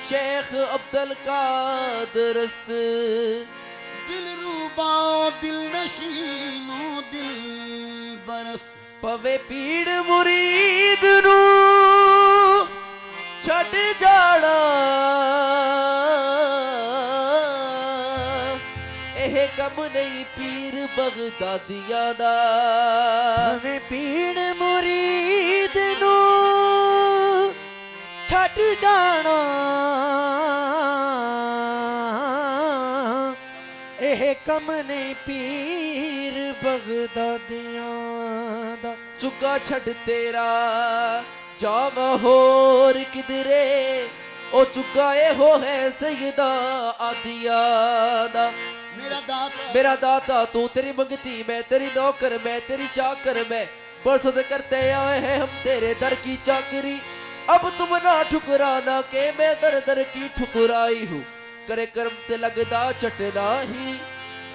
شیخ عبدالقادر است دل روبا دل نشین و دل برست پوے پیڑ مرید نو چھٹ جانا اے کم نہیں پیر بغدادیاں دا پوے پیڑ مرید نو چھٹ جانا اے کم نہیں پیر بغدادیاں دا چگا چھٹ تیرا جاوا ہور کدرے او چگا اے ہو ہے سیدہ آدیا دا میرا داتا تو تیری منگتی میں تیری نوکر میں تیری چاکر میں برسوں سے کرتے آئے ہیں ہم تیرے در کی چاکری اب تم نہ ٹھکرانا کہ میں در در کی ٹھکرائی ہوں کرے کرم تے لگدا چٹنا ہی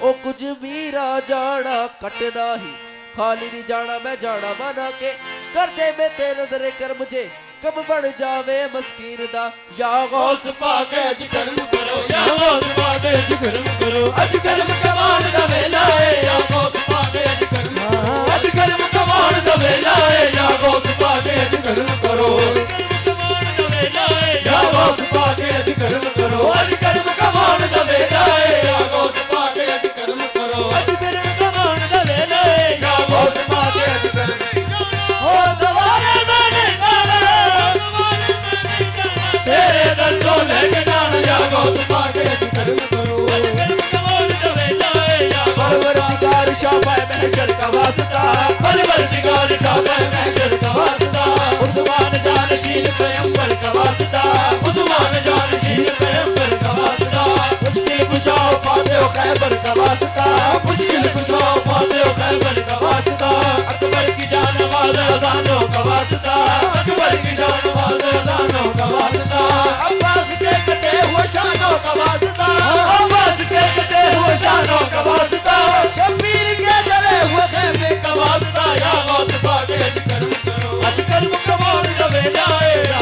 او کچھ میرا جانا کٹنا ہی خالی نہیں جانا میں جانا مانا کے کر دے میں تے نظر کر مجھے کم بڑھ جاوے مسکین دا یا غوث پاک اج کرم کرو یا غوث پاک اج کرم کرو اج کرم کمان دا ویلا ہے یا غوث پاک اج کرم کرو اج کرم کمان دا ویلا ہے یا غوث پاک اج کرم کرو یا غوث پاک اج کرم کرو اج کرم کمان دا ویلا ہے یا غوث پاک اج کرم کرو اج کرم کمان دا ویلا ہے یا غوث پاک اج کرم ہو دوارے میں نہیں جانا تیرے در تو لے کے جانا یا غوث پاک اج کرم کرو اج کرم کمان دا ویلا ہے یا پروردگار شافع محشر کا واسطہ پروردگار شافع محشر کا واسطہ عثمان جانشین پیغمبر کا واسطہ عثمان جانشین پیغمبر کا واسطہ مشکل کشا فاتح و خیبر کا واسطہ مشکل کشا فاتح و خیبر کا واسطہ اکبر کی جان واز اذانوں کا واسطہ اکبر کی جان واز اذانوں کا واسطہ عباس کے کٹے ہوئے شانوں کا واسطہ عباس کے کٹے ہوئے شانوں کا واسطہ شبیر کے جلے ہوئے خیمے کا واسطہ یا غوث پاک اج کرم کرو اج کرم کمان دا ویلا ہے یا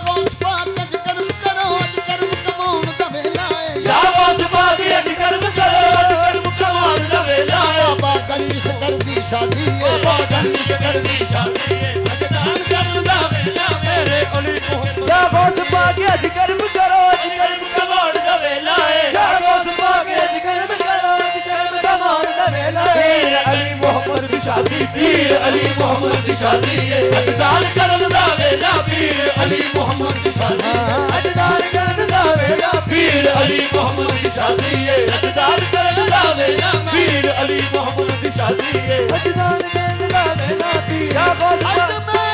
غوث پاک اج کرم کرو اج کرم کماؤن دا ویلا ہے یا غوث پاک اج کرم کرو اج کرم کمان دا ویلا ہے بابا گنیش کر دی شادی ہے بابا گنیش کر دی شادی ہے اج دان کرن دا ویلا میرے علی محمد یا غوث پاک اج کرم کرو اج کرم کمان دا ویلا ہے یا غوث پاک اج کرم کرو اج کرم کمان دا ویلا ہے پیر علی محمد دی شادی پیر علی محمد دی شادی ہے اج دان کرن دا ویلا پیر علی محمد دی شادی ہے اج دان کرن دا ویلا پیر علی محمد دی شادی ہے اج دان کرن دا ویلا پیر علی محمد دی شادی ہے اج دان کرن دا ویلا پیر یا غوث اج میں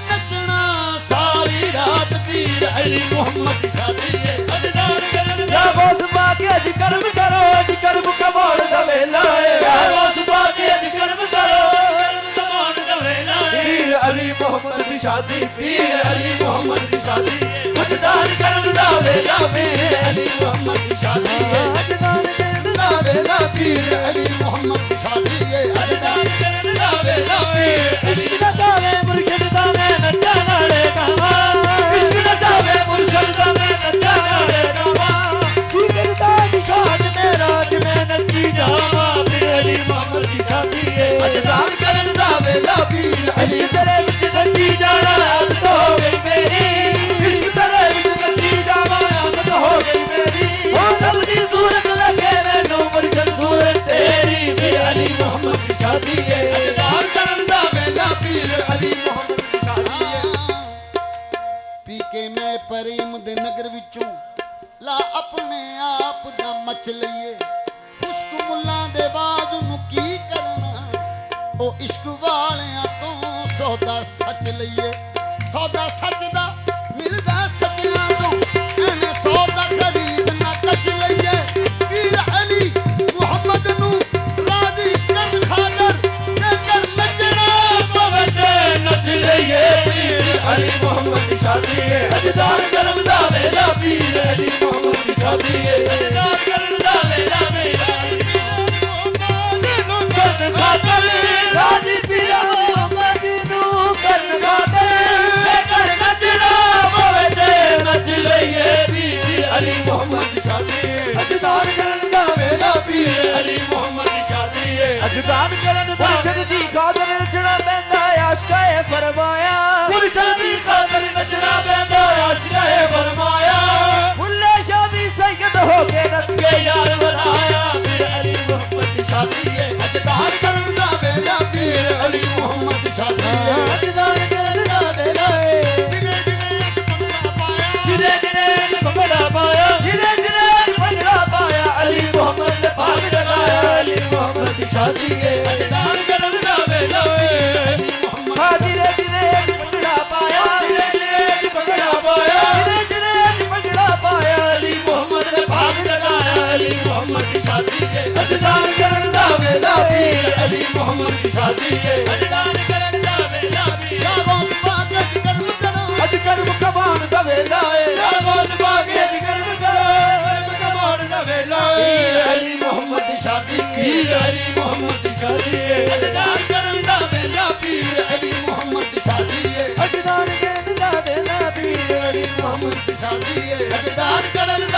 نچنا ساری رات پیر علی محمد دی شادی ہے اج دان کرن یا غوث پاک اج کرم کرو اج کرم کمان دا ویلا ہے یا غوث پاک اج کرم کرو کرم کمان دا ویلا ہے پیر علی محمد دی شادی پیر علی محمد دی شادی ہے اج دان کرن دا ویلا پیر علی محمد دی شادی ہے اج دان کرن دا ویلا پیر علی محمد دی شادی ہے اج دان کرن دا ویلا پیر عشق نچاوے مرشد دا میں نچا نالے گاواں عشق نچاوے مرشد دا میں نچا نالے گاواں جی کردا نشاد میرا اج میں نچی جاواں پیر علی محمد دی شادی ہے اج دان کرن دا ویلا پیر علی عشق تیرے وچ نچی جانا عادت ہو گئی میری عشق تیرے وچ نچی جاواں عادت ہو گئی میری ہو رب دی صورت لگے مینوں مرشد صورت تیری پیر علی محمد دی شادی ہے اج دان کرن دا ویلا پیر علی محمد دی شادی ہے پی کے میں پریم دے نگر وچوں لا اپنے آپ دا مچ لئیے خشک ملاں دے باز نو کی کرنا او عشق والیاں تو سودا سچ لئیے سودا سچ دا ملدا سچیاں تو ایویں سودا خرید نہ کچ لئیے پیر علی محمد نو راضی کر خاطر تے کر نچنا پوے تے نچ لئیے پیر علی محمد دی شادی ہے اج دان کرم دا ویلا پیر علی محمد دی شادی ہے اج دان کرن دا ویلا میرا پیر علی محمد نو کرن خاطر راضی پیر محمد نو کرن خاطر کر نچنا ਸਾਡੀ ਖਾਤਰ ਨੱਚਣਾ ਪੈਂਦਾ ਆਸ਼ਿਕਾਂ ਏ ਫਰਮਾਇਆ ਬੁੱਲੇ ਸ਼ਾਹ ਵੀ ਸੈਦ ਹੋ ਕੇ ਨੱਚ ਕੇ ਯਾਰ ਬਣਾਇਆ ਫਿਰ ਅਲੀ ਮੁਹੰਮਦ ਦੀ ਸ਼ਾਦੀ ਏ ਅਜਦਾਰ ਕਰਨ ਦਾ ਵੇਲਾ ਪੀਰ ਅਲੀ ਮੁਹੰਮਦ ਦੀ ਸ਼ਾਦੀ ਏ ਅਜਦਾਰ ਕਰਨ ਦਾ ਵੇਲਾ ਏ ਜਿਨੇ ਜਿਨੇ ਅੱਜ ਭੰਗੜਾ ਪਾਇਆ ਜਿਹਨੇ ਜਿਹਨੇ ਅੱਜ ਭੰਗੜਾ ਪਾਇਆ ਜਿਹਨੇ ਜਿਹਨੇ ਅੱਜ ਭੰਗੜਾ ਪਾਇਆ ਅਲੀ ਮੁਹੰਮਦ ਦੇ ਭਾਗ ਜਗਾਇਆ ਅਲੀ ਮੁਹੰਮਦ ਦੀ ਸ਼ਾਦੀ ਏ ਅਜਦਾਰ ਕਰਨ ਦਾ ਵੇਲਾ ਏ ਅਲੀ ਮੁਹੰਮਦ ਹਾਜ਼ਰੇ ਜਿਨੇ ਅੱਜ ਭੰਗੜਾ ਪਾਇਆ ਜਿਹਨੇ ਜਿਹਨੇ ਅੱਜ ਭੰਗੜਾ ਪਾਇਆ ਜਿਨੇ ਜਿਨੇ ਅੱਜ ਭੰਗੜਾ ਪਾਇਆ ਅਲੀ ਮੁਹੰਮਦ ਨੇ ਭਾਗ ਜਗਾਇਆ ਅਲੀ ਮੁਹੰਮਦ ਦੀ ਸ਼ਾਦੀ ਏ ਅਜਦਾਰ ਕਰਨ ਦਾ ਵੇਲਾ ਪੀਰ ਅਲੀ ਮੁਹੰਮਦ ਦੀ ਸ਼ਾਦੀ ਏ ਅਜਦਾਰ ਕਰਨ ਦਾ ਵੇਲਾ ਵੀ ਗਾਗੋਂ ਸਪਾਕ ਅੱਜ ਕਰਮ ਕਰੋ ਅੱਜ ਕਰਮ ਕਮਾਨ ਦਾ ਵੇਲਾ ਏ ਆਵਾਜ਼ ਪਾ ਕੇ ਅੱਜ ਕਰਮ ਕਰੋ ਕਰਮ ਕਮਾਉਣ ਦਾ ਵੇਲਾ ਪੀਰ ਅਲੀ ਮੁਹੰਮਦ ਦੀ ਸ਼ਾਦੀ ਪੀਰ ਅਲੀ ਮੁਹੰਮਦ ਦੀ ਸ਼ਾਦੀ ਏ ਅਜਦਾਰ ਕਰਨ ਦਾ ਵੇਲਾ ਪੀਰ ਅਲੀ ਮੁਹੰਮਦ ਦੀ ਸ਼ਾਦੀ ਏ ਅਜਦਾਰ ਕਰਨ ਦਾ ਵੇਲਾ ਵੀ ਅਲੀ ਮੁਹੰਮਦ ਮੁਹੰਮਦ ਦੀ ਸ਼ਾਦੀ ਏ ਅਜਦਾਰ ਕਰਨ